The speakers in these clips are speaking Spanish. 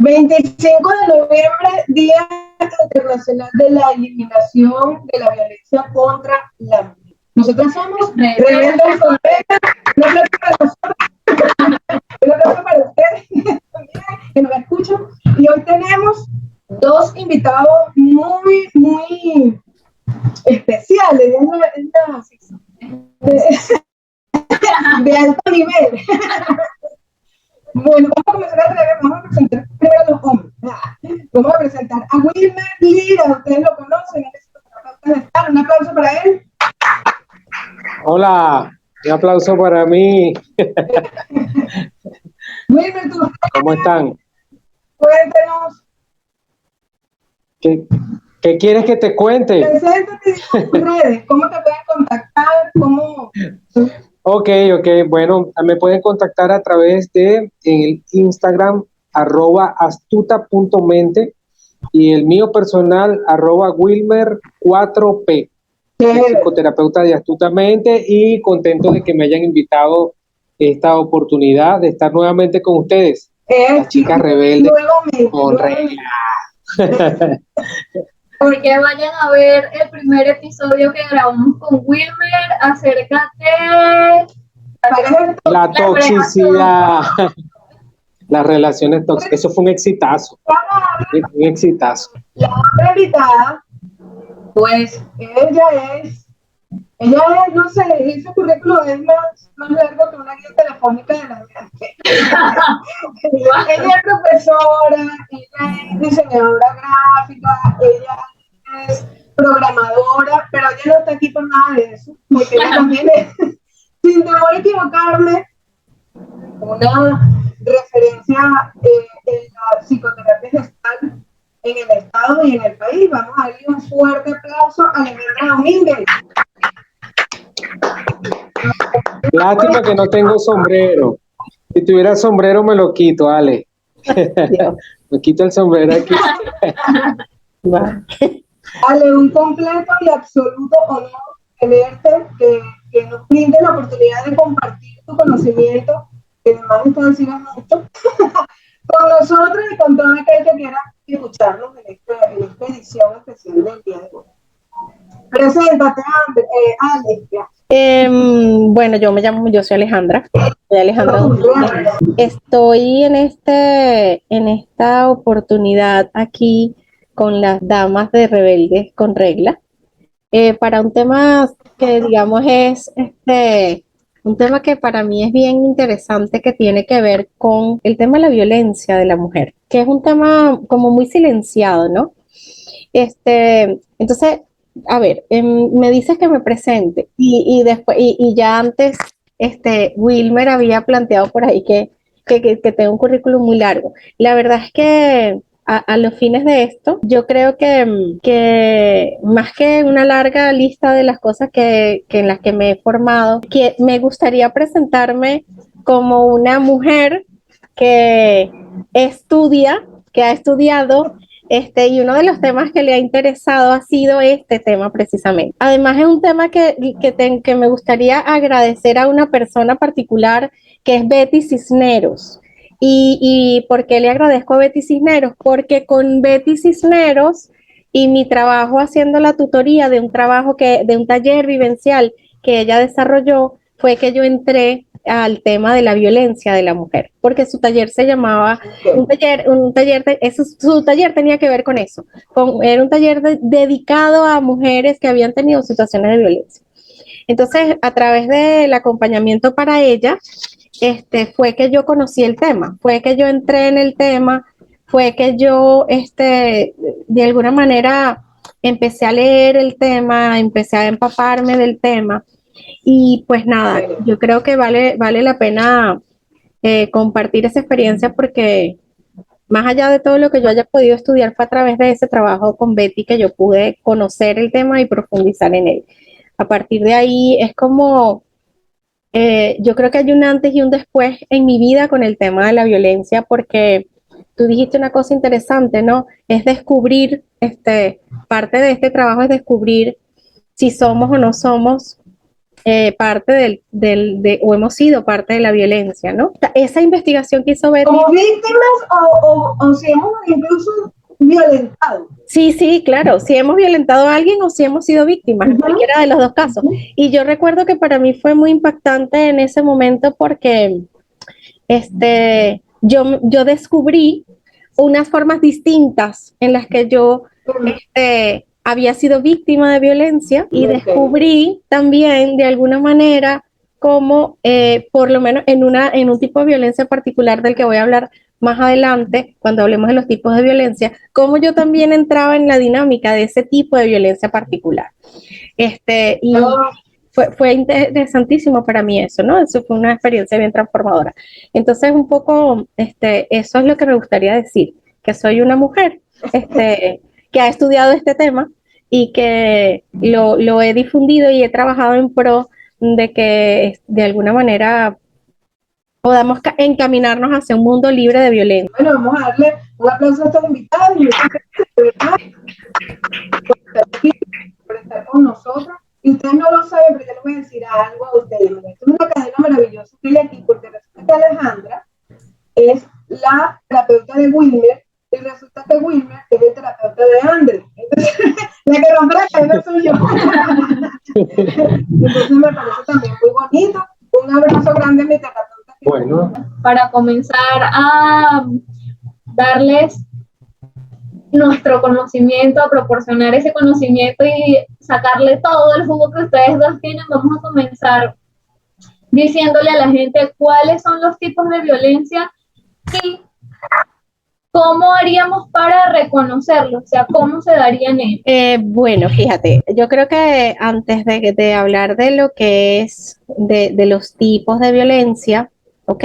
25 de noviembre, Día Internacional de la Eliminación de la Violencia contra la Mujer. Nosotros somos Rebeldes con Reglas. Un aplauso para nosotros, un aplauso para ustedes que nos escuchan. Y hoy tenemos dos invitados muy especiales, de alto nivel. Bueno, vamos a comenzar al revés, vamos a presentar primero a los hombres. Vamos a presentar a Wilmer Lira, ustedes lo conocen, un aplauso para él. Hola, un aplauso para mí. Wilmer, ¿tú ¿Cómo están? cuéntenos? ¿Qué quieres que te cuente? Preséntate en tus redes, ¿cómo te pueden contactar? ¿Cómo? Ok, bueno, me pueden contactar a través de el Instagram @astuta.mente y el mío personal @Wilmer4P, psicoterapeuta de Astutamente, y contento de que me hayan invitado esta oportunidad de estar nuevamente con ustedes, las chicas rebeldes con reglas. Porque vayan a ver el primer episodio que grabamos con Wilmer acerca de la toxicidad, las relaciones tóxicas. Eso fue un exitazo. Un exitazo. La otra invitada, pues ella es, no sé, su currículum es más largo que una guía telefónica de la gente. Ella es profesora, ella es diseñadora gráfica, ella es programadora, pero ella no está aquí por nada de eso, porque ella también es, sin temor a equivocarme, una referencia en la psicoterapia gestal en el estado y en el país. Vamos a darle un fuerte aplauso a Alejandra Domínguez. Lástima que no tengo sombrero. Si tuviera sombrero me lo quito, Ale. Me quito el sombrero aquí. Ale, un completo y absoluto honor tenerte, que nos brinde la oportunidad de compartir tu conocimiento, que además esto decimos mucho, con nosotros y con todo aquel que quiera escucharnos en esta edición especial del día de hoy. Preséntate, Ale. Bueno, yo soy Alejandra. Soy Alejandra Domínguez. Estoy en esta oportunidad aquí con las damas de Rebeldes con Regla, para un tema que digamos es un tema que para mí es bien interesante, que tiene que ver con el tema de la violencia de la mujer, que es un tema como muy silenciado, ¿no? Entonces, a ver, me dices que me presente y después, y ya antes, Wilmer había planteado por ahí que tengo un currículum muy largo. La verdad es que a los fines de esto, yo creo que más que una larga lista de las cosas que en las que me he formado, que me gustaría presentarme como una mujer que estudia, que ha estudiado, y uno de los temas que le ha interesado ha sido este tema precisamente. Además es un tema que me gustaría agradecer a una persona particular, que es Betty Cisneros. ¿Y por qué le agradezco a Betty Cisneros? Porque con Betty Cisneros y mi trabajo haciendo la tutoría de de un taller vivencial que ella desarrolló, fue que yo entré al tema de la violencia de la mujer, porque su taller se llamaba su taller tenía que ver con eso, era un taller dedicado a mujeres que habían tenido situaciones de violencia. Entonces, a través del acompañamiento para ella, fue que yo conocí el tema, fue que yo entré en el tema, fue que yo, de alguna manera, empecé a leer el tema, empecé a empaparme del tema. Y pues nada, yo creo que vale la pena compartir esa experiencia, porque más allá de todo lo que yo haya podido estudiar, fue a través de ese trabajo con Betty que yo pude conocer el tema y profundizar en él. A partir de ahí es como, yo creo que hay un antes y un después en mi vida con el tema de la violencia, porque tú dijiste una cosa interesante, ¿no? Es descubrir, parte de este trabajo es descubrir si somos o no somos parte o hemos sido parte de la violencia, ¿no? Esa investigación que hizo Betty. ¿Como víctimas o si hemos incluso violentado? Sí, claro, si hemos violentado a alguien o si hemos sido víctimas, en cualquiera de los dos casos. Y yo recuerdo que para mí fue muy impactante en ese momento porque yo descubrí unas formas distintas en las que yo había sido víctima de violencia y descubrí también de alguna manera cómo, por lo menos en un tipo de violencia particular del que voy a hablar más adelante, cuando hablemos de los tipos de violencia, cómo yo también entraba en la dinámica de ese tipo de violencia particular. Y fue interesantísimo para mí eso, ¿no? Eso fue una experiencia bien transformadora. Entonces, un poco, eso es lo que me gustaría decir, que soy una mujer, que ha estudiado este tema y que lo he difundido y he trabajado en pro de que de alguna manera podamos encaminarnos hacia un mundo libre de violencia. Bueno, vamos a darle un aplauso a estos invitados por estar con nosotros. Y ustedes no lo saben, pero yo les voy a decir algo a ustedes. Esto es una cadena maravillosa que hay aquí, porque resulta que Alejandra es la terapeuta de Wilmer, y resulta que Wilmer es el terapeuta de Andrés. Entonces, la que rompe la cadena soy yo. Entonces me parece también muy bonito. Un abrazo grande a mi terapeuta. Bueno. Para comenzar a darles nuestro conocimiento, a proporcionar ese conocimiento y sacarle todo el jugo que ustedes dos tienen, vamos a comenzar diciéndole a la gente cuáles son los tipos de violencia y cómo haríamos para reconocerlos, o sea, cómo se darían ellos. Bueno, fíjate, yo creo que antes de hablar de lo que es de los tipos de violencia, ¿ok?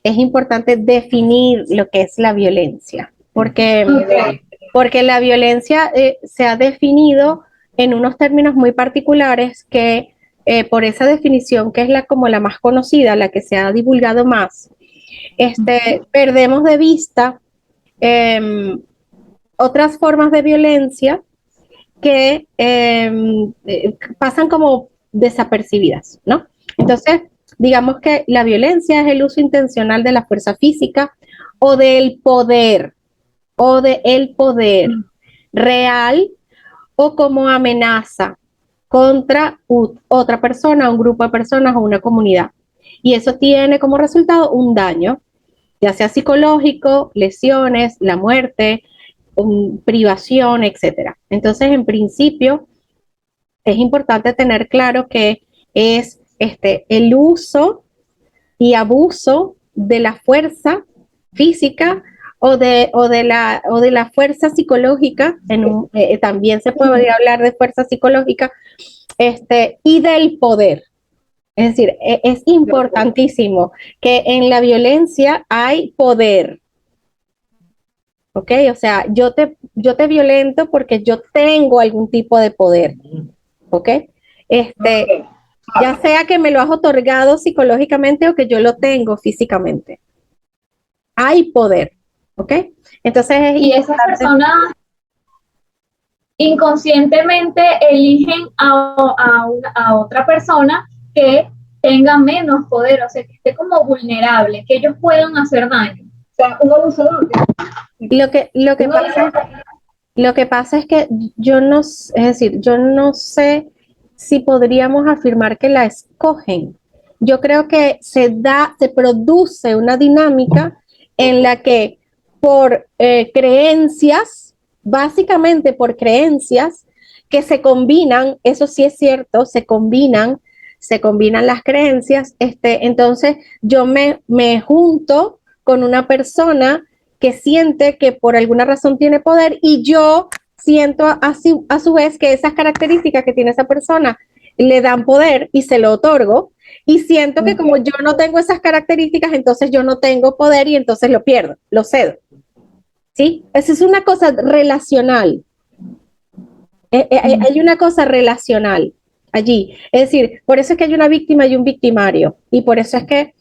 Es importante definir lo que es la violencia, porque la violencia se ha definido en unos términos muy particulares que por esa definición, que es como la más conocida, la que se ha divulgado más, perdemos de vista otras formas de violencia que pasan como desapercibidas, ¿no? Entonces, digamos que la violencia es el uso intencional de la fuerza física o del poder, real o como amenaza contra otra persona, un grupo de personas o una comunidad. Y eso tiene como resultado un daño, ya sea psicológico, lesiones, la muerte, privación, etc. Entonces, en principio, es importante tener claro que es el uso y abuso de la fuerza física o de la fuerza psicológica, también se puede hablar de fuerza psicológica, y del poder. Es decir, es importantísimo que en la violencia hay poder. ¿Ok? O sea, yo te violento porque yo tengo algún tipo de poder. ¿Ok? Ya sea que me lo has otorgado psicológicamente o que yo lo tengo físicamente. Hay poder. ¿Ok? Entonces, y esas personas inconscientemente eligen a otra persona que tenga menos poder, o sea, que esté como vulnerable, que ellos puedan hacer daño. O sea, un abusador. Lo que pasa es que yo no sé si podríamos afirmar que la escogen. Yo creo que se produce una dinámica en la que por creencias, básicamente por creencias que se combinan, eso sí es cierto, se combinan las creencias, entonces yo me junto con una persona que siente que por alguna razón tiene poder y yo siento a su vez que esas características que tiene esa persona le dan poder y se lo otorgo y siento que como yo no tengo esas características, entonces yo no tengo poder y entonces lo pierdo, lo cedo. ¿Sí? Esa es una cosa relacional. Hay una cosa relacional allí. Es decir, por eso es que hay una víctima y un victimario y por eso es que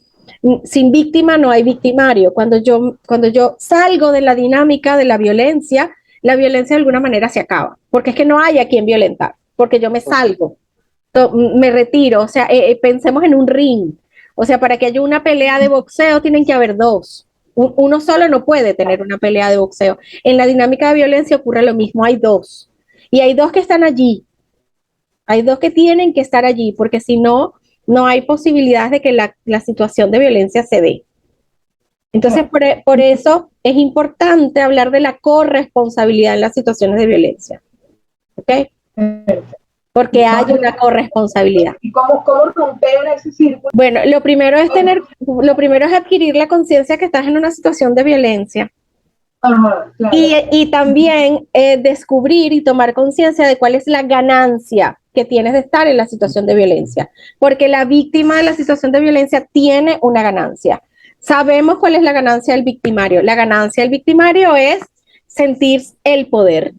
sin víctima no hay victimario. Cuando yo salgo de la dinámica de la violencia de alguna manera se acaba, porque es que no hay a quien violentar, porque yo me salgo. me retiro, o sea, pensemos en un ring, o sea, para que haya una pelea de boxeo tienen que haber dos. Uno solo no puede tener una pelea de boxeo. En la dinámica de violencia ocurre lo mismo, hay dos. Y hay dos que están allí, hay dos que tienen que estar allí, porque si no, no hay posibilidades de que la situación de violencia se dé. Entonces, por eso es importante hablar de la corresponsabilidad en las situaciones de violencia. ¿Ok? Porque hay una corresponsabilidad. ¿Y cómo romper ese círculo? Bueno, lo primero es adquirir la conciencia que estás en una situación de violencia. Ajá, claro. Y también descubrir y tomar conciencia de cuál es la ganancia que tienes de estar en la situación de violencia. Porque la víctima de la situación de violencia tiene una ganancia. Sabemos cuál es la ganancia del victimario. La ganancia del victimario es sentir el poder.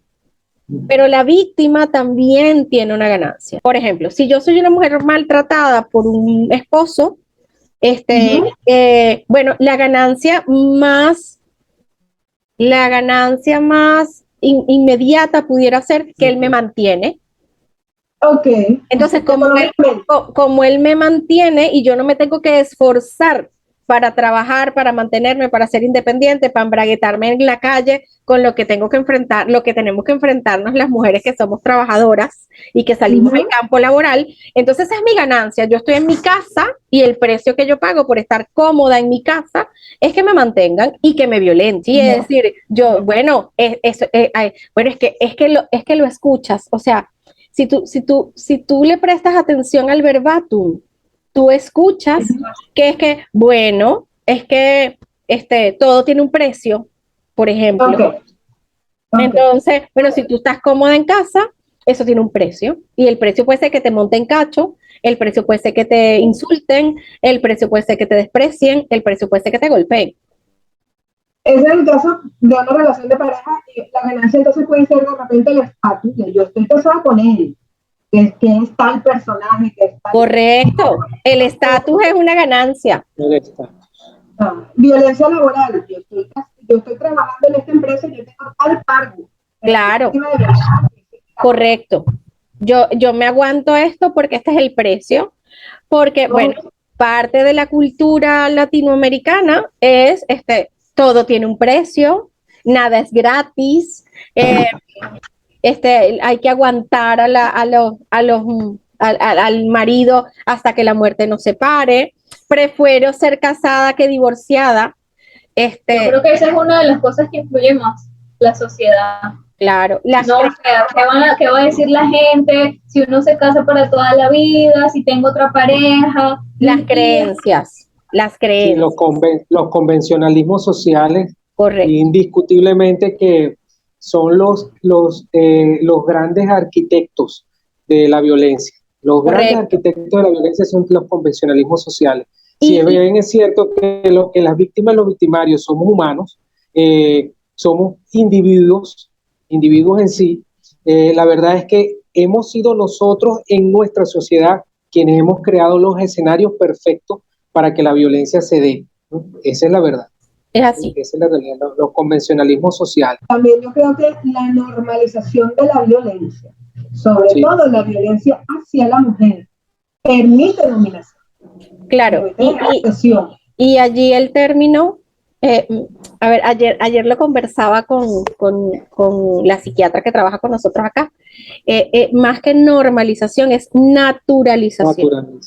Pero la víctima también tiene una ganancia. Por ejemplo, si yo soy una mujer maltratada por un esposo, bueno, la ganancia más inmediata pudiera ser que él me mantiene. Ok. Entonces, como él me mantiene y yo no me tengo que esforzar para trabajar, para mantenerme, para ser independiente, para embraguetarme en la calle con lo que tengo que enfrentar, lo que tenemos que enfrentarnos las mujeres que somos trabajadoras y que salimos al campo laboral. Entonces es mi ganancia. Yo estoy en mi casa y el precio que yo pago por estar cómoda en mi casa es que me mantengan y que me violenten. Y es decir, bueno, es que lo escuchas. O sea, si tú le prestas atención al verbatim, tú escuchas que es que, bueno, es que todo tiene un precio, por ejemplo. Okay. Entonces, bueno, si tú estás cómoda en casa, eso tiene un precio. Y el precio puede ser que te monten cacho, el precio puede ser que te insulten, el precio puede ser que te desprecien, el precio puede ser que te golpeen. Ese es el caso de una relación de pareja y la ganancia entonces puede ser de repente el estatus, yo estoy casada con él. Que es tal personaje, que es tal. Correcto, el estatus es una ganancia. Violencia laboral, yo estoy trabajando en esta empresa y yo tengo tal cargo. Claro, correcto. Yo me aguanto esto porque este es el precio, porque, bueno, parte de la cultura latinoamericana es, todo tiene un precio, nada es gratis, hay que aguantar al marido hasta que la muerte nos separe. Prefiero ser casada que divorciada. Yo creo que esa es una de las cosas que influye más, la sociedad. Claro. ¿Qué va a decir la gente si uno se casa para toda la vida, si tengo otra pareja? Las creencias. Sí, los convencionalismos sociales. Correcto. Indiscutiblemente que son los grandes arquitectos de la violencia. Los grandes arquitectos de la violencia son los convencionalismos sociales. Si bien es cierto que las víctimas y los victimarios somos humanos, somos individuos en sí, la verdad es que hemos sido nosotros en nuestra sociedad quienes hemos creado los escenarios perfectos para que la violencia se dé, ¿no? Esa es la verdad. Es así. Esa es la realidad, los convencionalismos sociales. También yo creo que la normalización de la violencia, sobre todo la violencia hacia la mujer, permite dominación. Claro, y allí el término, a ver, ayer lo conversaba con la psiquiatra que trabaja con nosotros acá, más que normalización es naturalización.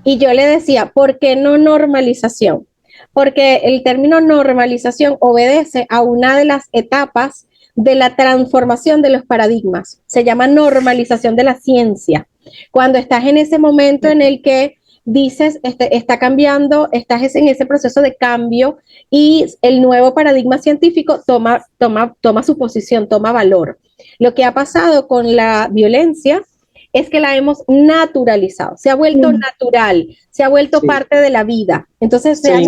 Y yo le decía, ¿por qué no normalización? Porque el término normalización obedece a una de las etapas de la transformación de los paradigmas. Se llama normalización de la ciencia. Cuando estás en ese momento en el que dices, está cambiando, estás en ese proceso de cambio y el nuevo paradigma científico toma su posición, toma valor. Lo que ha pasado con la violencia es que la hemos naturalizado, se ha vuelto natural, se ha vuelto parte de la vida. Entonces se ha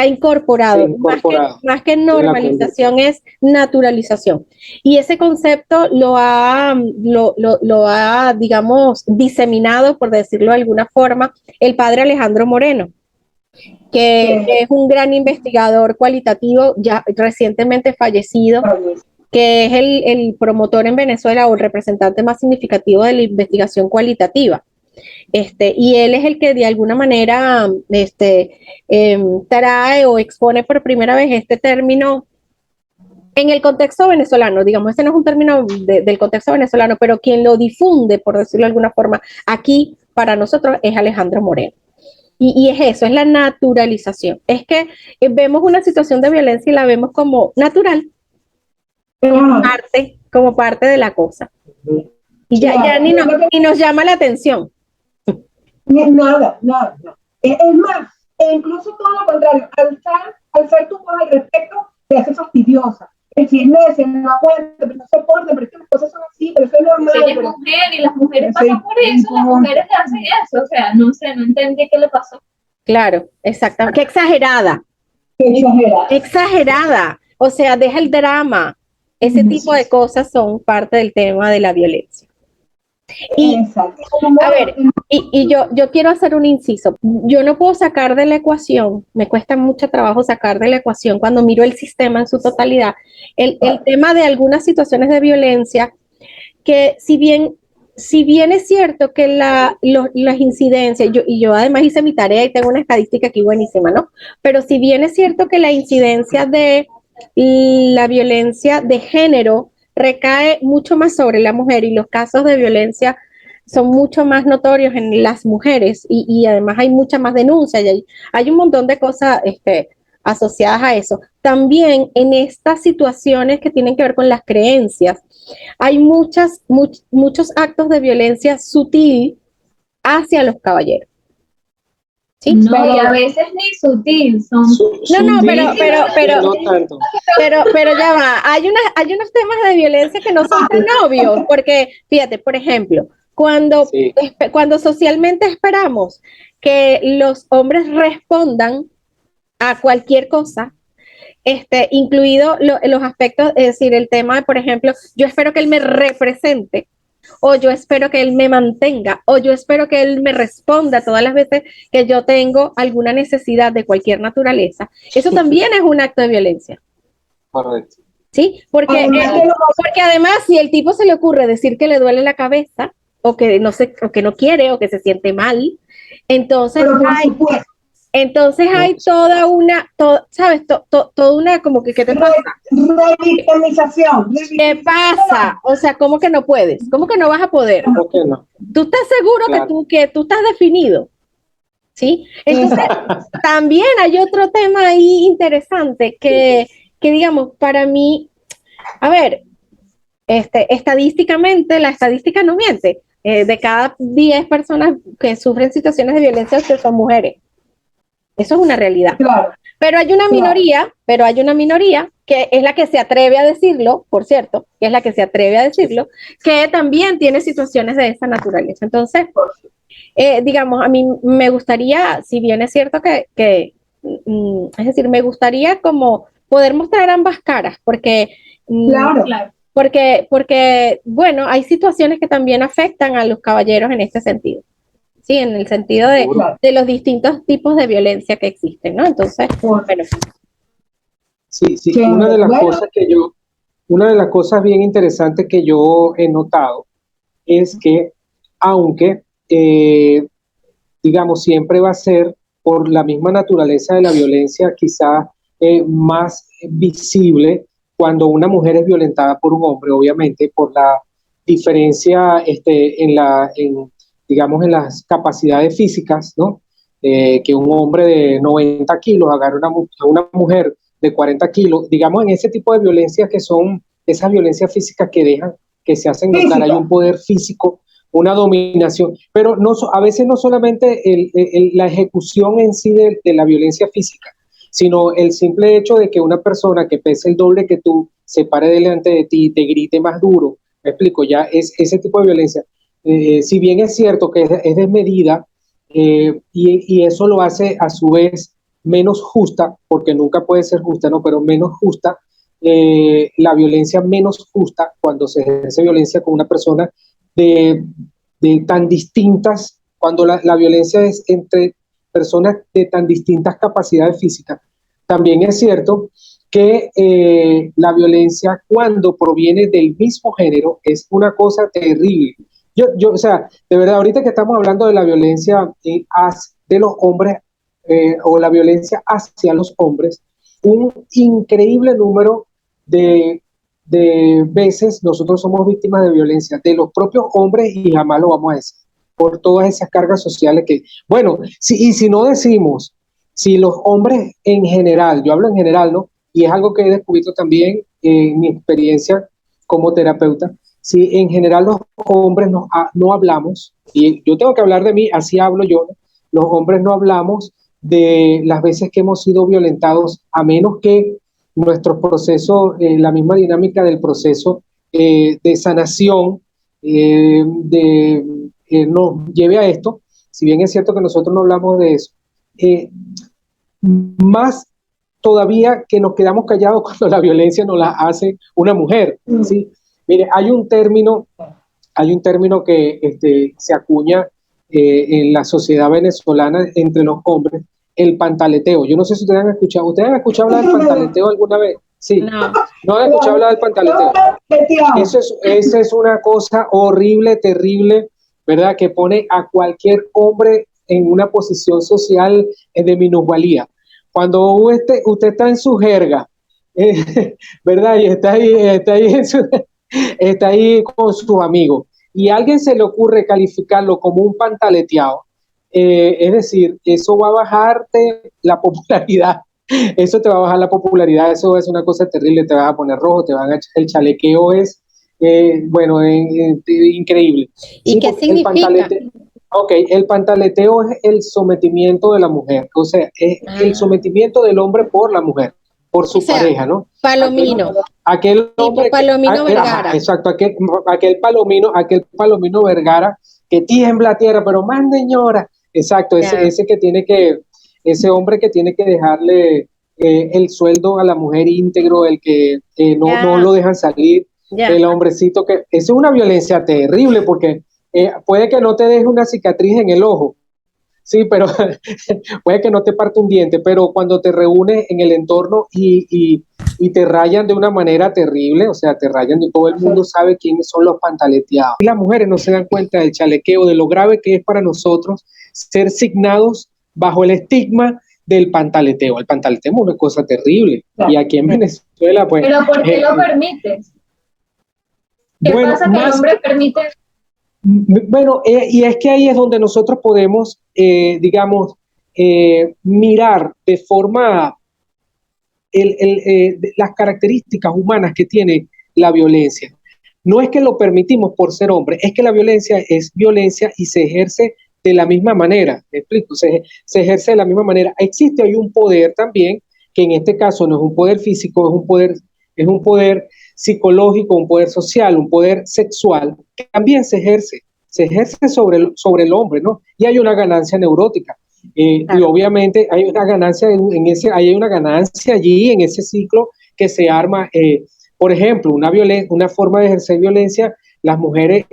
incorporado. Más que normalización es naturalización. Y ese concepto lo ha, digamos, diseminado, por decirlo de alguna forma, el padre Alejandro Moreno, que es un gran investigador cualitativo, ya recientemente fallecido, que es el promotor en Venezuela o el representante más significativo de la investigación cualitativa. Y él es el que de alguna manera trae o expone por primera vez este término en el contexto venezolano. Digamos, este no es un término del contexto venezolano, pero quien lo difunde, por decirlo de alguna forma, aquí para nosotros es Alejandro Moreno. Y es eso, es la naturalización. Es que vemos una situación de violencia y la vemos como natural, como parte de la cosa. Y ya ni nos llama la atención. Nada. Es más, incluso todo lo contrario, alzar tu voz al respecto te hace fastidiosa. Es decir, no aguanta, pero no soporta, pero es que las cosas son así, pero eso es normal. Sí, ella es mujer y las mujeres pasan por eso, las mujeres le hacen eso, o sea, no sé, no entendí qué le pasó. Claro, exactamente. Qué exagerada. Exagerada. O sea, deja el drama. Ese tipo de cosas son parte del tema de la violencia. Y, a ver, yo quiero hacer un inciso. Yo no puedo sacar de la ecuación, me cuesta mucho trabajo sacar de la ecuación cuando miro el sistema en su totalidad, el tema de algunas situaciones de violencia que si bien es cierto que las incidencias, yo además hice mi tarea y tengo una estadística aquí buenísima, ¿no? Pero si bien es cierto que la incidencia de la violencia de género recae mucho más sobre la mujer y los casos de violencia son mucho más notorios en las mujeres y además hay mucha más denuncia y hay un montón de cosas asociadas a eso. También en estas situaciones que tienen que ver con las creencias, hay muchos actos de violencia sutil hacia los caballeros. ¿Sí? No, y a veces ni sutil, son... No, pero ya va, hay unos temas de violencia que no son tan obvios, porque fíjate, por ejemplo, cuando socialmente esperamos que los hombres respondan a cualquier cosa, incluido los aspectos, es decir, el tema de, por ejemplo, yo espero que él me represente, o yo espero que él me mantenga, o yo espero que él me responda todas las veces que yo tengo alguna necesidad de cualquier naturaleza. Eso también es un acto de violencia. Correcto. ¿Sí? Porque además, si el tipo se le ocurre decir que le duele la cabeza, o que no quiere, o que se siente mal, entonces hay toda una, ¿sabes? Toda una, como que, ¿qué te pasa? Revictimización. ¿Qué pasa? O sea, ¿cómo que no puedes? ¿Cómo que no vas a poder? ¿Cómo que no? ¿Tú estás seguro que tú estás definido? ¿Sí? Entonces, también hay otro tema ahí interesante que digamos, para mí, a ver, estadísticamente, la estadística no miente. De cada 10 personas que sufren situaciones de violencia, son mujeres. Eso es una realidad. Claro. Pero hay una minoría que es la que se atreve a decirlo, por cierto, que también tiene situaciones de esa naturaleza. Entonces, digamos, a mí me gustaría, si bien es cierto es decir, me gustaría como poder mostrar ambas caras, porque bueno, hay situaciones que también afectan a los caballeros en este sentido. Sí, en el sentido de los distintos tipos de violencia que existen, ¿no? Entonces, bueno. Sí, una de las cosas bien interesantes que yo he notado es que, aunque, digamos, siempre va a ser por la misma naturaleza de la violencia, quizá más visible cuando una mujer es violentada por un hombre, obviamente, por la diferencia digamos, en las capacidades físicas, ¿no? Que un hombre de 90 kilos agarre a una mujer de 40 kilos, digamos, en ese tipo de violencias que son esas violencias físicas que se hacen notar, hay un poder físico, una dominación, pero a veces no solamente la ejecución en sí de la violencia física, sino el simple hecho de que una persona que pese el doble que tú se pare delante de ti y te grite más duro, me explico, ya es ese tipo de violencia. Si bien es cierto que es desmedida y eso lo hace a su vez menos justa, porque nunca puede ser justa, ¿no? Pero menos justa, la violencia menos justa cuando se ejerce violencia con una persona de tan distintas, cuando la violencia es entre personas de tan distintas capacidades físicas. También es cierto que la violencia cuando proviene del mismo género es una cosa terrible. O sea, de verdad, ahorita que estamos hablando de la violencia de los hombres o la violencia hacia los hombres, un increíble número de veces nosotros somos víctimas de violencia de los propios hombres y jamás lo vamos a decir por todas esas cargas sociales que, bueno, si no decimos, si los hombres en general, yo hablo en general, ¿no? Y es algo que he descubierto también en mi experiencia como terapeuta, si en general los hombres no hablamos, y yo tengo que hablar de mí, así hablo yo, ¿no? Los hombres no hablamos de las veces que hemos sido violentados, a menos que nuestro proceso, la misma dinámica del proceso de sanación, nos lleve a esto. Si bien es cierto que nosotros no hablamos de eso, más todavía que nos quedamos callados cuando la violencia nos la hace una mujer, ¿sí? Mire, hay un término que se acuña en la sociedad venezolana entre los hombres, el pantaleteo. Yo no sé si ustedes han escuchado hablar del pantaleteo alguna vez. Sí, no han escuchado hablar del pantaleteo. Esa es una cosa horrible, terrible, ¿verdad? Que pone a cualquier hombre en una posición social de minusvalía. Cuando usted está en su jerga, ¿verdad? Y está ahí con sus amigos, y a alguien se le ocurre calificarlo como un pantaleteado, es decir, eso va a bajarte la popularidad, eso te va a bajar la popularidad, eso es una cosa terrible, te vas a poner rojo, el chalequeo es, increíble. ¿Y sí, qué significa? El pantaleteo es el sometimiento de la mujer, o sea, es el sometimiento del hombre por la mujer, por su pareja, ¿no? Palomino. Aquel hombre, tipo Palomino Vergara. Exacto, aquel Palomino Vergara que tiembla a tierra, pero más señora. Exacto, ese hombre que tiene que dejarle el sueldo a la mujer íntegro, el que no lo dejan salir, el hombrecito que... Eso es una violencia terrible porque puede que no te deje una cicatriz en el ojo, sí, pero puede que no te parte un diente, pero cuando te reúnes en el entorno y te rayan de una manera terrible, o sea, te rayan, todo el mundo sabe quiénes son los pantaleteados. Y las mujeres no se dan cuenta del chalequeo, de lo grave que es para nosotros ser signados bajo el estigma del pantaleteo. El pantaleteo es una cosa terrible. Y aquí en Venezuela, pues... ¿Pero por qué lo permites? ¿Qué pasa que el hombre permite? Bueno, y es que ahí es donde nosotros podemos, mirar de forma las características humanas que tiene la violencia. No es que lo permitimos por ser hombre, es que la violencia es violencia y se ejerce de la misma manera. ¿Me explico? Se ejerce de la misma manera. Existe ahí un poder también, que en este caso no es un poder físico, es un poder psicológico, un poder social, un poder sexual, que también se ejerce sobre el hombre, ¿no? Y hay una ganancia neurótica. Y obviamente hay una ganancia hay una ganancia allí en ese ciclo que se arma. Por ejemplo, una forma de ejercer violencia, las mujeres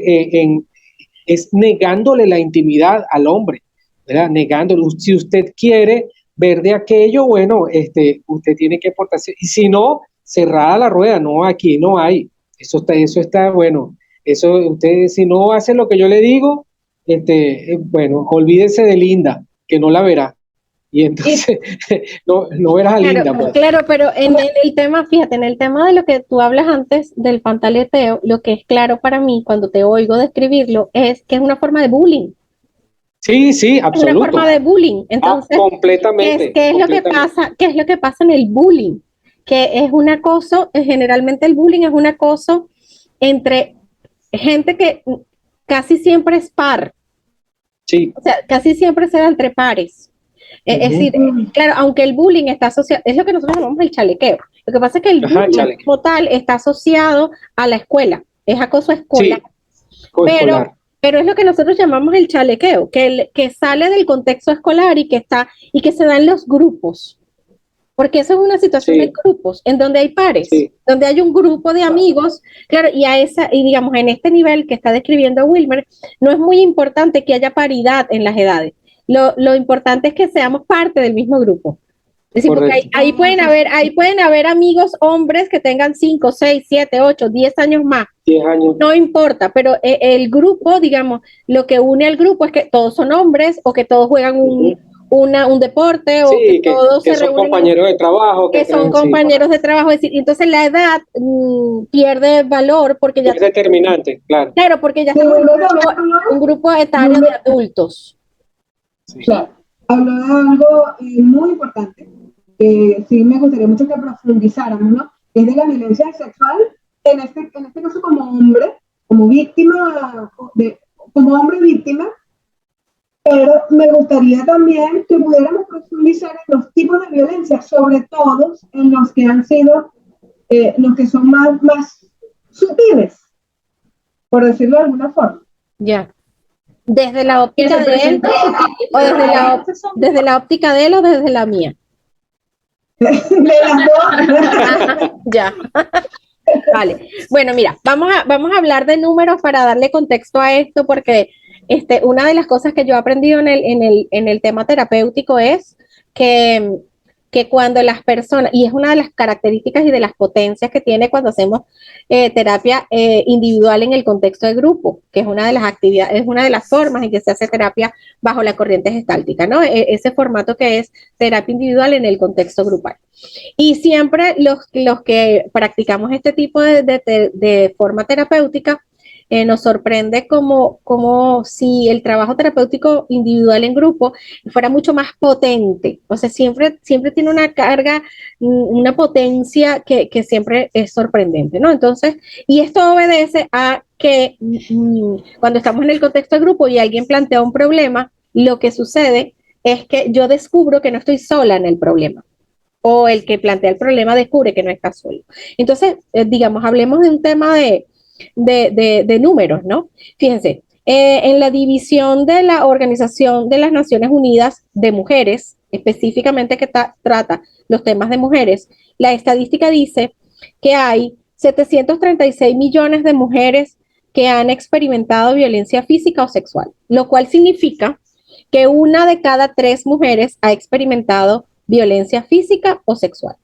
es negándole la intimidad al hombre, ¿verdad? Negándole. Si usted quiere ver de aquello, bueno, usted tiene que portarse. Y si no, cerrada la rueda, no, aquí no hay. Eso está bueno. Eso, usted, si no hace lo que yo le digo, bueno, olvídese de Linda, que no la verá. Y entonces no verás a Linda. Pues. Claro, pero en el tema, fíjate, en el tema de lo que tú hablas antes del pantaleteo, lo que es claro para mí cuando te oigo describirlo es que es una forma de bullying. Sí, absoluto. Es una forma de bullying. Entonces, completamente. ¿qué es lo que pasa? ¿Qué es lo que pasa en el bullying? Que es un acoso, generalmente el bullying es un acoso entre gente que casi siempre es par. Sí. O sea, casi siempre se da entre pares. Es decir, claro, aunque el bullying está asociado, es lo que nosotros llamamos el chalequeo. Lo que pasa es que el bullying como tal está asociado a la escuela, es acoso escolar. Sí, pero es lo que nosotros llamamos el chalequeo, que sale del contexto escolar y que se da en los grupos. Porque eso es una situación de grupos, en donde hay pares, donde hay un grupo de amigos, claro, y digamos, en este nivel que está describiendo Wilmer, no es muy importante que haya paridad en las edades. Lo importante es que seamos parte del mismo grupo. Es decir, porque ahí pueden haber amigos hombres que tengan 5, 6, 7, 8, 10 años más. 10 años. No importa, pero el grupo, digamos, lo que une al grupo es que todos son hombres o que todos juegan un deporte o que todos que se son reúnen. Compañeros de trabajo. Que son compañeros de trabajo. Es decir, entonces la edad pierde valor porque ya. Es determinante, claro. Claro, porque ya estamos en un grupo etario de adultos. Sí. Claro. Habló de algo muy importante, que sí me gustaría mucho que profundizáramos, ¿no? Es de la violencia sexual, en este caso como hombre, como víctima, como hombre víctima, pero me gustaría también que pudiéramos profundizar en los tipos de violencia, sobre todo en los que han sido, los que son más sutiles, por decirlo de alguna forma. Ya. ¿Desde la óptica de él o desde la óptica de él o desde la mía? De las dos. Ya. Vale. Bueno, mira, vamos a hablar de números para darle contexto a esto, porque una de las cosas que yo he aprendido en el tema terapéutico es que cuando las personas, y es una de las características y de las potencias que tiene cuando hacemos terapia individual en el contexto de grupo, que es una de las actividades, es una de las formas en que se hace terapia bajo la corriente gestáltica, ¿no? Ese formato que es terapia individual en el contexto grupal. Y siempre los que practicamos este tipo de forma terapéutica, nos sorprende como si el trabajo terapéutico individual en grupo fuera mucho más potente. O sea, siempre tiene una carga, una potencia que siempre es sorprendente, ¿no? Entonces, y esto obedece a que cuando estamos en el contexto de grupo y alguien plantea un problema, lo que sucede es que yo descubro que no estoy sola en el problema. O el que plantea el problema descubre que no está solo. Entonces, digamos, hablemos de un tema de números, ¿no? Fíjense, en la división de la Organización de las Naciones Unidas de Mujeres, específicamente que trata los temas de mujeres, la estadística dice que hay 736 millones de mujeres que han experimentado violencia física o sexual, lo cual significa que 1 de cada 3 mujeres ha experimentado violencia física o sexual.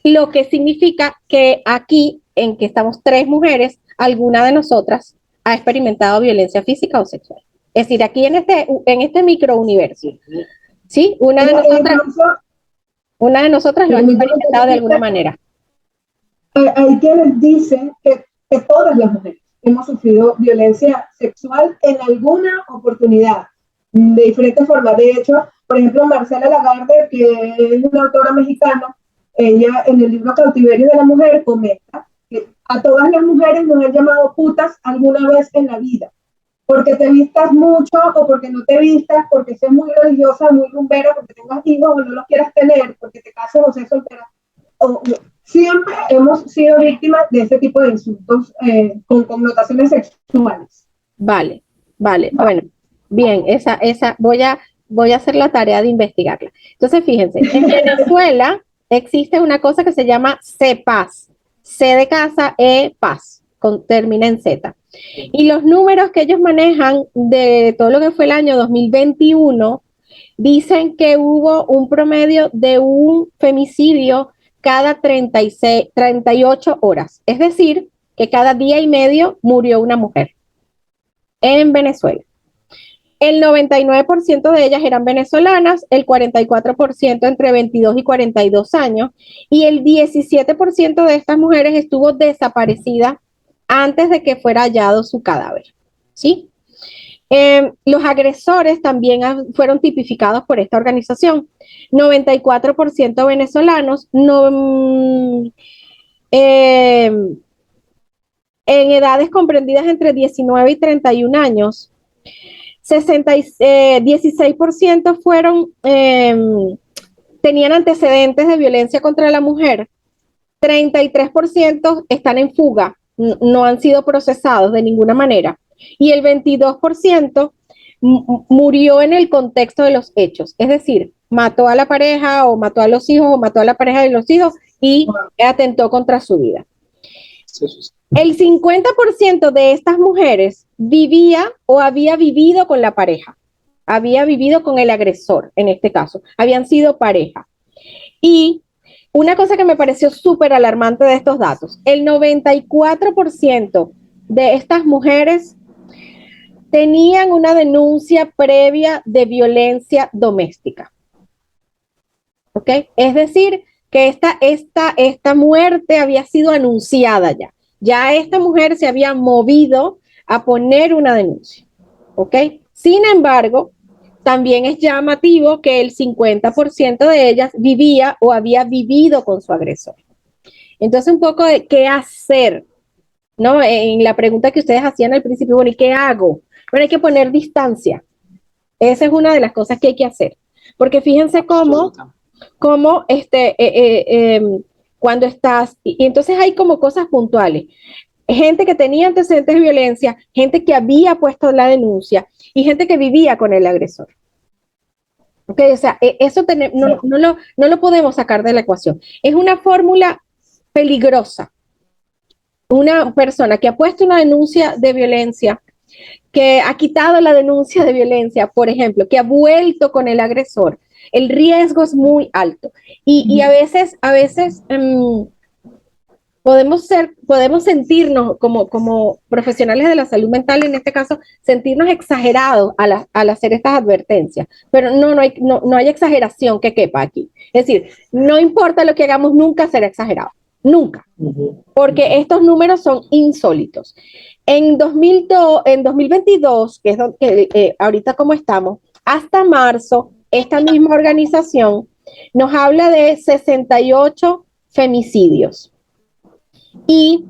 Lo que significa que aquí, en que estamos 3 mujeres, alguna de nosotras ha experimentado violencia física o sexual. Es decir, aquí en este microuniverso, ¿sí? Una de nosotras lo ha experimentado de alguna manera. Hay quienes dicen que todas las mujeres hemos sufrido violencia sexual en alguna oportunidad, de diferentes formas. De hecho, por ejemplo, Marcela Lagarde, que es una autora mexicana, ella en el libro Cautiverio de la Mujer comenta que a todas las mujeres nos han llamado putas alguna vez en la vida, porque te vistas mucho o porque no te vistas, porque seas muy religiosa, muy rumbera, porque tengas hijos o no los quieras tener, porque te cases o seas soltera. Siempre hemos sido víctimas de ese tipo de insultos con connotaciones sexuales. Vale. Bueno, bien, esa voy a hacer la tarea de investigarla. Entonces, fíjense, en Venezuela existe una cosa que se llama CPAS, C de casa, paz, termina en Z. Y los números que ellos manejan de todo lo que fue el año 2021 dicen que hubo un promedio de un femicidio cada 38 horas. Es decir, que cada día y medio murió una mujer en Venezuela. El 99% de ellas eran venezolanas, el 44% entre 22 y 42 años, y el 17% de estas mujeres estuvo desaparecida antes de que fuera hallado su cadáver, ¿sí? Los agresores también fueron tipificados por esta organización. 94% venezolanos, en edades comprendidas entre 19 y 31 años, 16% tenían antecedentes de violencia contra la mujer, 33% están en fuga, no han sido procesados de ninguna manera, y el 22% murió en el contexto de los hechos, es decir, mató a la pareja o mató a los hijos o mató a la pareja de los hijos y atentó contra su vida. El 50% de estas mujeres vivía o había vivido con la pareja, había vivido con el agresor, en este caso, habían sido pareja. Y una cosa que me pareció súper alarmante de estos datos, el 94% de estas mujeres tenían una denuncia previa de violencia doméstica. ¿Ok? Es decir, que esta muerte había sido anunciada ya. Ya esta mujer se había movido a poner una denuncia. ¿Ok? Sin embargo, también es llamativo que el 50% de ellas vivía o había vivido con su agresor. Entonces, un poco de qué hacer, ¿no? En la pregunta que ustedes hacían al principio, bueno, ¿y qué hago? Bueno, hay que poner distancia. Esa es una de las cosas que hay que hacer. Porque fíjense cómo cuando estás, y entonces hay como cosas puntuales. Gente que tenía antecedentes de violencia, gente que había puesto la denuncia y gente que vivía con el agresor. ¿Ok? O sea, eso no lo podemos sacar de la ecuación. Es una fórmula peligrosa. Una persona que ha puesto una denuncia de violencia, que ha quitado la denuncia de violencia, por ejemplo, que ha vuelto con el agresor, el riesgo es muy alto. Y a veces podemos sentirnos como profesionales de la salud mental, en este caso, sentirnos exagerados al hacer estas advertencias, pero no hay exageración que quepa aquí. Es decir, no importa lo que hagamos, nunca será exagerado, nunca, porque estos números son insólitos. En 2022, que es ahorita como estamos, hasta marzo, esta misma organización nos habla de 68 femicidios. Y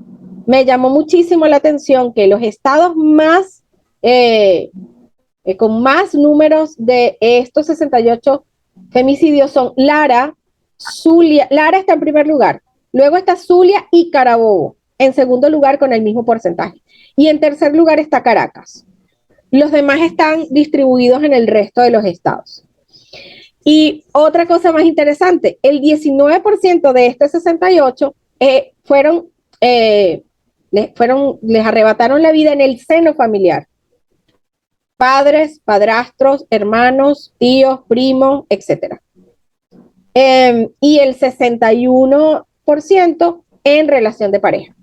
me llamó muchísimo la atención que los estados con más números de estos 68 femicidios son Lara, Zulia. Lara está en primer lugar, luego está Zulia y Carabobo en segundo lugar con el mismo porcentaje, y en tercer lugar está Caracas. Los demás están distribuidos en el resto de los estados. Y otra cosa más interesante, el 19% de este 68 les arrebataron la vida en el seno familiar. Padres, padrastros, hermanos, tíos, primos, etc. Y el 61% en relación de pareja.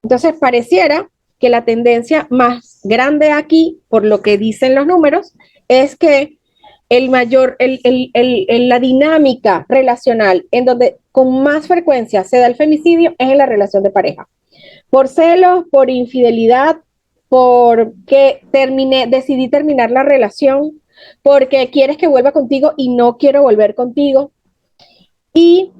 Entonces, pareciera que la tendencia más grande aquí, por lo que dicen los números, es que la dinámica relacional en donde con más frecuencia se da el femicidio es en la relación de pareja. Por celos, por infidelidad, porque decidí terminar la relación, porque quieres que vuelva contigo y no quiero volver contigo. Y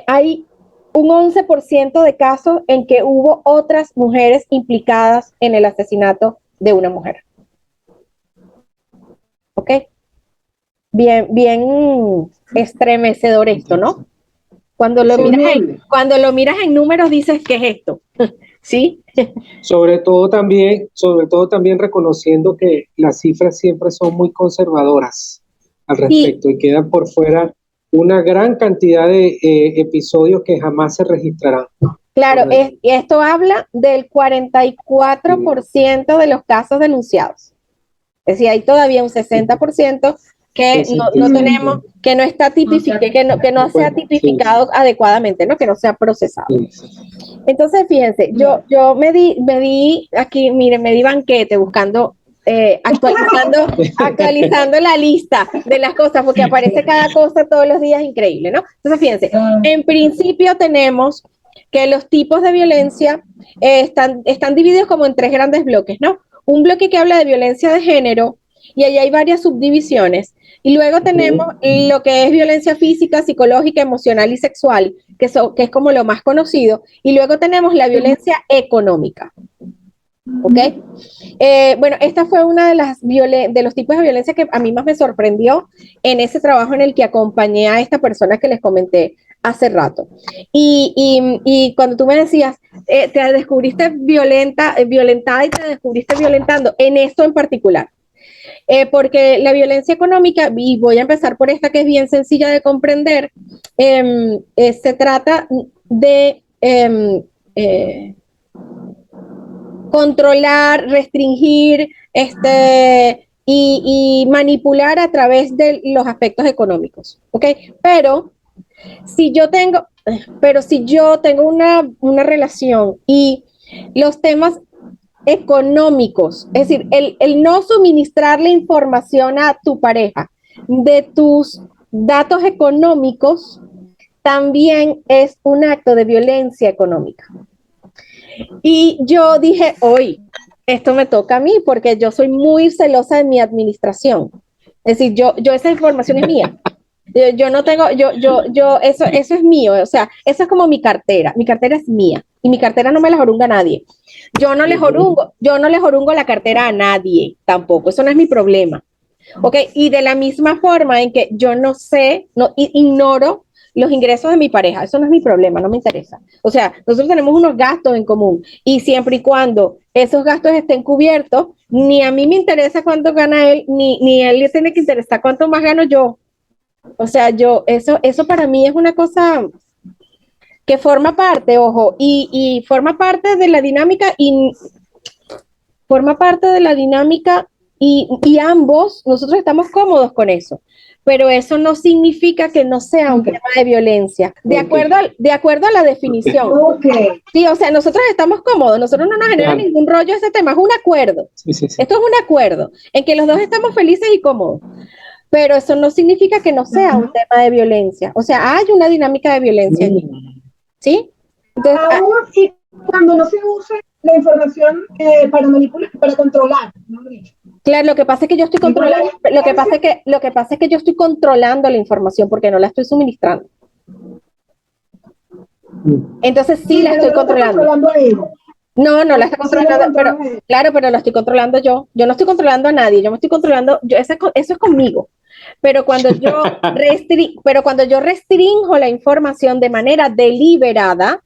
hay un 11% de casos en que hubo otras mujeres implicadas en el asesinato de una mujer. ¿Ok? Bien estremecedor esto, ¿no? Cuando lo miras en números dices, ¿qué es esto? ¿Sí? Sobre todo también reconociendo que las cifras siempre son muy conservadoras al respecto, sí, y quedan por fuera una gran cantidad de episodios que jamás se registrarán. Claro, esto habla del 44% de los casos denunciados. Es decir, hay todavía un 60% que no tenemos, que no está tipificado, que no sea tipificado adecuadamente, ¿no? Que no sea procesado. Entonces, fíjense, yo me di aquí, miren, me di banquete buscando, actualizando la lista de las cosas, porque aparece cada cosa todos los días, increíble, ¿no? Entonces, fíjense, en principio tenemos que los tipos de violencia están divididos como en 3 grandes bloques, ¿no? Un bloque que habla de violencia de género, y ahí hay varias subdivisiones. Y luego tenemos lo que es violencia física, psicológica, emocional y sexual, que es como lo más conocido. Y luego tenemos la violencia económica. ¿Ok? Bueno, esta fue una de los tipos de violencia que a mí más me sorprendió en ese trabajo en el que acompañé a esta persona que les comenté hace rato. Y cuando tú me decías, te descubriste violentada y te descubriste violentando, en esto en particular. Porque la violencia económica, y voy a empezar por esta que es bien sencilla de comprender, se trata de controlar, restringir, y manipular a través de los aspectos económicos, ¿ok? Pero si yo tengo, una relación y los temas económicos, es decir, el no suministrarle información a tu pareja de tus datos económicos, también es un acto de violencia económica. Y yo dije, hoy, esto me toca a mí porque yo soy muy celosa de mi administración. Es decir, yo esa información es mía. Yo no tengo, eso es mío, o sea, eso es como mi cartera es mía y mi cartera no me la jorunga a nadie. Yo no le jorungo la cartera a nadie tampoco, eso no es mi problema. Ok, y de la misma forma en que yo no sé, ignoro los ingresos de mi pareja, eso no es mi problema, no me interesa. O sea, nosotros tenemos unos gastos en común y siempre y cuando esos gastos estén cubiertos, ni a mí me interesa cuánto gana él, ni a él le tiene que interesar cuánto más gano yo. O sea, eso para mí es una cosa que forma parte, ojo, y forma parte de la dinámica y ambos, nosotros estamos cómodos con eso, pero eso no significa que no sea un tema de violencia, de acuerdo a la definición. Sí, o sea, nosotros estamos cómodos, nosotros no nos genera ningún rollo ese tema, es un acuerdo. Sí. Esto es un acuerdo en que los dos estamos felices y cómodos. Pero eso no significa que no sea un tema de violencia. O sea, hay una dinámica de violencia. ¿Sí? Entonces, aún y cuando no se use la información para manipular, para controlar, ¿no? Claro, lo que pasa es que yo estoy controlando, lo que pasa es que yo estoy controlando la información porque no la estoy suministrando. Entonces sí la estoy controlando. No la está controlando, pero lo estoy controlando yo. Yo no estoy controlando a nadie, yo me estoy controlando, eso es conmigo. Pero cuando yo restringo la información de manera deliberada,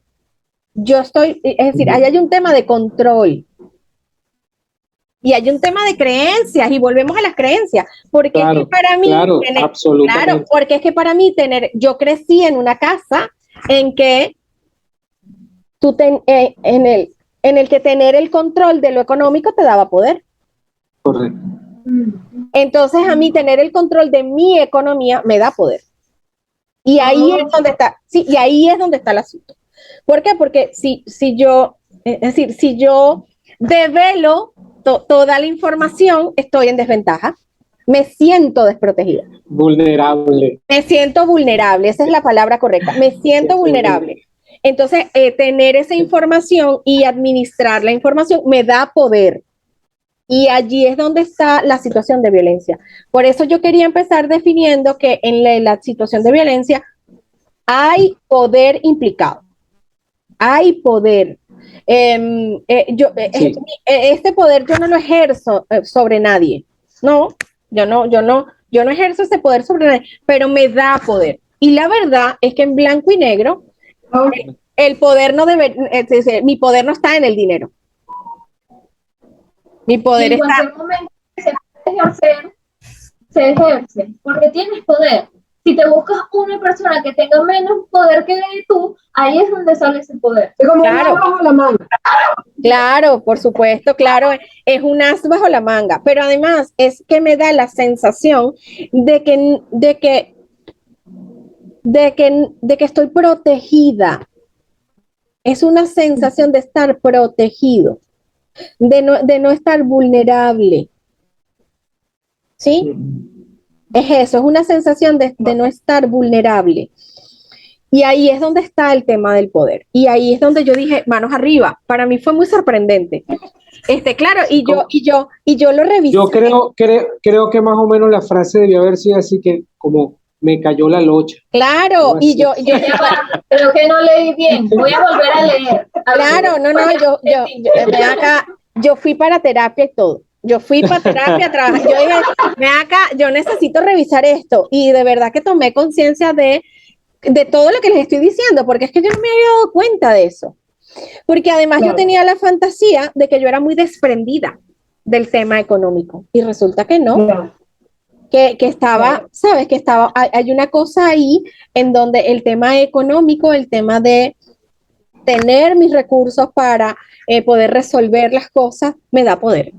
es decir, ahí hay un tema de control. Y hay un tema de creencias, y volvemos a las creencias. Porque es que para mí, porque es que para mí yo crecí en una casa en que en el que tener el control de lo económico te daba poder. Correcto. Entonces a mí tener el control de mi economía me da poder. Y ahí es donde está, sí, y ahí es donde está el asunto. ¿Por qué? Porque si yo develo toda la información, estoy en desventaja. Me siento desprotegida. Vulnerable. Me siento vulnerable, esa es la palabra correcta. Me siento vulnerable. Entonces, tener esa información y administrar la información me da poder. Y allí es donde está la situación de violencia. Por eso yo quería empezar definiendo que en la situación de violencia hay poder implicado. Hay poder. Este poder yo no lo ejerzo sobre nadie. No, yo no ejerzo ese poder sobre nadie, pero me da poder. Y la verdad es que en blanco y negro, el poder no debe, mi poder no está en el dinero. Mi poder en cualquier momento se puede ejercer, se ejerce, porque tienes poder. Si te buscas una persona que tenga menos poder que tú, ahí es donde sale ese poder. Es como un as bajo la manga. Claro, por supuesto, claro, es un as bajo la manga, pero además es que me da la sensación de que estoy protegida. Es una sensación de estar protegido, de no estar vulnerable. ¿Sí? Es eso, es una sensación de no estar vulnerable. Y ahí es donde está el tema del poder. Y ahí es donde yo dije, manos arriba. Para mí fue muy sorprendente. Claro, y yo lo revisé. Yo creo que más o menos la frase debió haber sido así, que como me cayó la locha. Claro, y yo pero que no leí bien, voy a volver a leer. Claro, yo fui para terapia y todo. Yo fui para terapia a trabajar. Yo dije, yo necesito revisar esto. Y de verdad que tomé conciencia de todo lo que les estoy diciendo, porque es que yo no me había dado cuenta de eso. Porque además yo tenía la fantasía de que yo era muy desprendida del tema económico. Y resulta que no. Que estaba, ¿sabes? Que hay una cosa ahí en donde el tema económico, el tema de tener mis recursos para poder resolver las cosas, me da poder.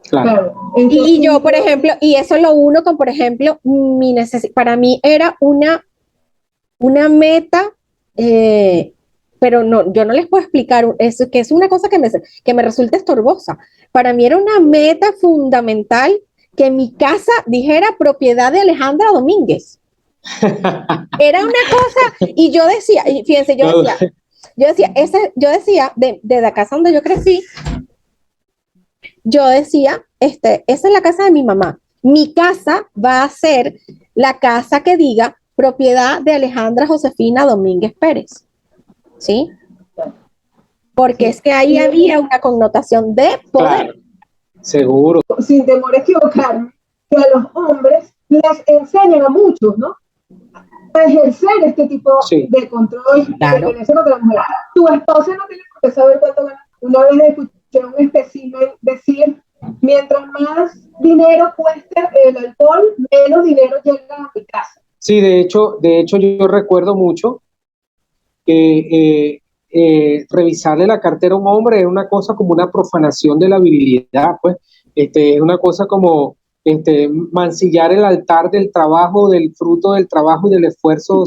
Claro. Y yo, por ejemplo, y eso lo uno con, por ejemplo, para mí era una meta, pero no, yo no les puedo explicar, eso, que es una cosa que me resulta estorbosa. Para mí era una meta fundamental que mi casa dijera propiedad de Alejandra Domínguez. Era una cosa, y yo decía, fíjense, yo decía, de la casa donde yo crecí, yo decía, esa es la casa de mi mamá. Mi casa va a ser la casa que diga propiedad de Alejandra Josefina Domínguez Pérez. ¿Sí? Porque es que ahí había una connotación de poder. Claro, seguro. Sin temor a equivocarme, que a los hombres les enseñan a muchos, ¿no? A ejercer este tipo de control, de violencia contra la mujer. Tu esposa no tiene por qué saber cuánto gana. Una vez escuché un espécimen decir, mientras más dinero cueste el alcohol, menos dinero llega a mi casa. Sí, de hecho yo recuerdo mucho que revisarle la cartera a un hombre es una cosa como una profanación de la virilidad, pues. Es una cosa como mancillar el altar del trabajo, del fruto del trabajo y del esfuerzo,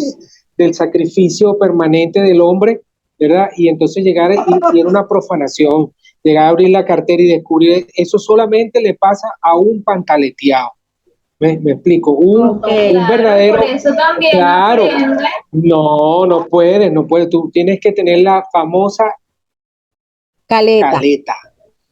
del sacrificio permanente del hombre, ¿verdad? Y entonces llegar y era una profanación, llegar a abrir la cartera y descubrir, eso solamente le pasa a un pantaleteado. Me explico, un verdadero. Por eso también. Claro, no puedes. Tú tienes que tener la famosa caleta.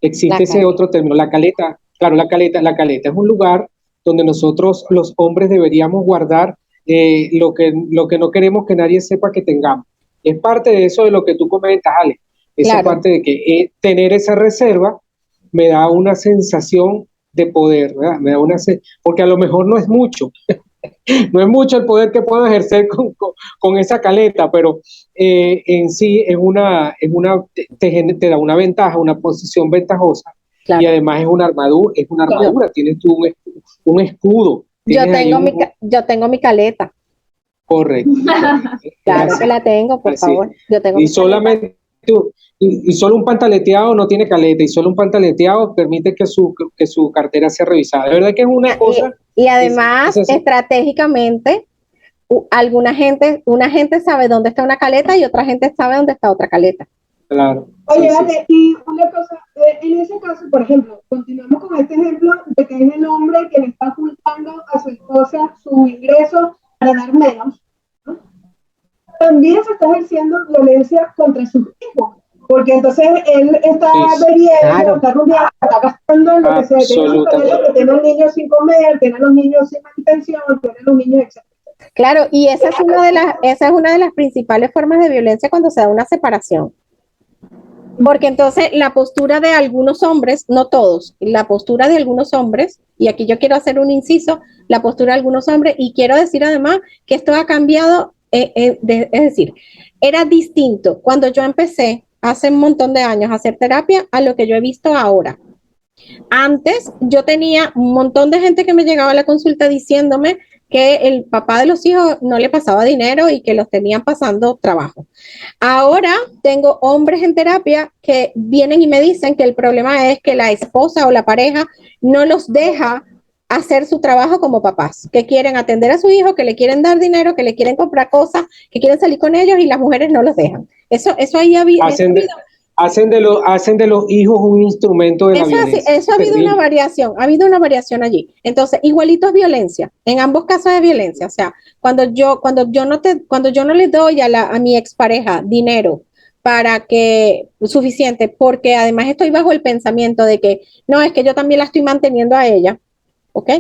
Existe ese otro término, la caleta. Claro, la caleta es un lugar donde nosotros, los hombres, deberíamos guardar lo que no queremos que nadie sepa que tengamos. Es parte de eso de lo que tú comentas, Ale. Esa parte de que tener esa reserva me da una sensación de poder, ¿verdad? Porque a lo mejor no es mucho, no es mucho el poder que puedo ejercer con esa caleta, pero en sí te da una ventaja, una posición ventajosa, y además es una armadura, tienes tú un escudo. Yo tengo mi caleta. Correcto. Claro que la tengo, por favor. Yo tengo y solamente y solo un pantaleteado no tiene caleta, y solo un pantaleteado permite que su cartera sea revisada. De verdad que es una cosa. Y además, estratégicamente, una gente sabe dónde está una caleta y otra gente sabe dónde está otra caleta. Claro. Oye, y una cosa, en ese caso, por ejemplo, continuamos con este ejemplo de que es el hombre que le está ocultando a su esposa su ingreso para dar menos, ¿no? También se está ejerciendo violencia contra sus hijos, porque entonces él está bebiendo, está rumbeando, está gastando lo que se tiene, que tiene a los niños sin comer, tiene a los niños sin manutención, tiene a los niños, etc. Claro, y esa es una de las principales formas de violencia cuando se da una separación. Porque entonces la postura de algunos hombres, no todos, la postura de algunos hombres, y aquí yo quiero hacer un inciso, la postura de algunos hombres, y quiero decir además que esto ha cambiado, es decir, era distinto cuando yo empecé hace un montón de años a hacer terapia a lo que yo he visto ahora. Antes yo tenía un montón de gente que me llegaba a la consulta diciéndome que el papá de los hijos no le pasaba dinero y que los tenían pasando trabajo. Ahora tengo hombres en terapia que vienen y me dicen que el problema es que la esposa o la pareja no los deja hacer su trabajo como papás, que quieren atender a su hijo, que le quieren dar dinero, que le quieren comprar cosas, que quieren salir con ellos y las mujeres no los dejan. Eso ahí ha habido. Hacen de los hijos un instrumento de la violencia. Eso ha habido una variación allí. Entonces, igualito es violencia, en ambos casos es violencia. O sea, cuando yo no le doy a mi expareja dinero para que suficiente, porque además estoy bajo el pensamiento de que no, es que yo también la estoy manteniendo a ella, ¿ok?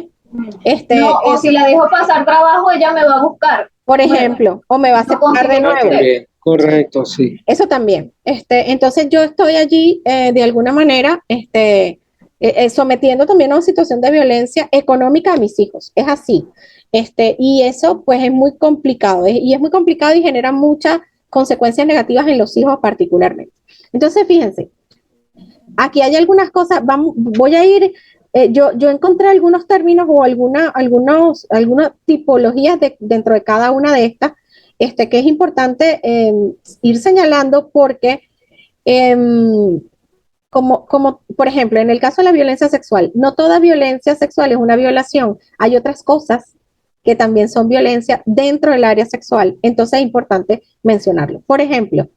O si la dejo pasar trabajo, ella me va a buscar. Por ejemplo, o me va a aceptar de nuevo. Correcto, sí. Eso también. Entonces yo estoy allí de alguna manera sometiendo también a una situación de violencia económica a mis hijos. Es así. Y eso pues es muy complicado. Y es muy complicado y genera muchas consecuencias negativas en los hijos particularmente. Entonces, fíjense, aquí hay algunas cosas, voy a ir, yo encontré algunos términos o algunas tipologías dentro de cada una de estas, que es importante ir señalando porque como, por ejemplo, en el caso de la violencia sexual, no toda violencia sexual es una violación. Hay otras cosas que también son violencia dentro del área sexual. Entonces es importante mencionarlo. Por ejemplo,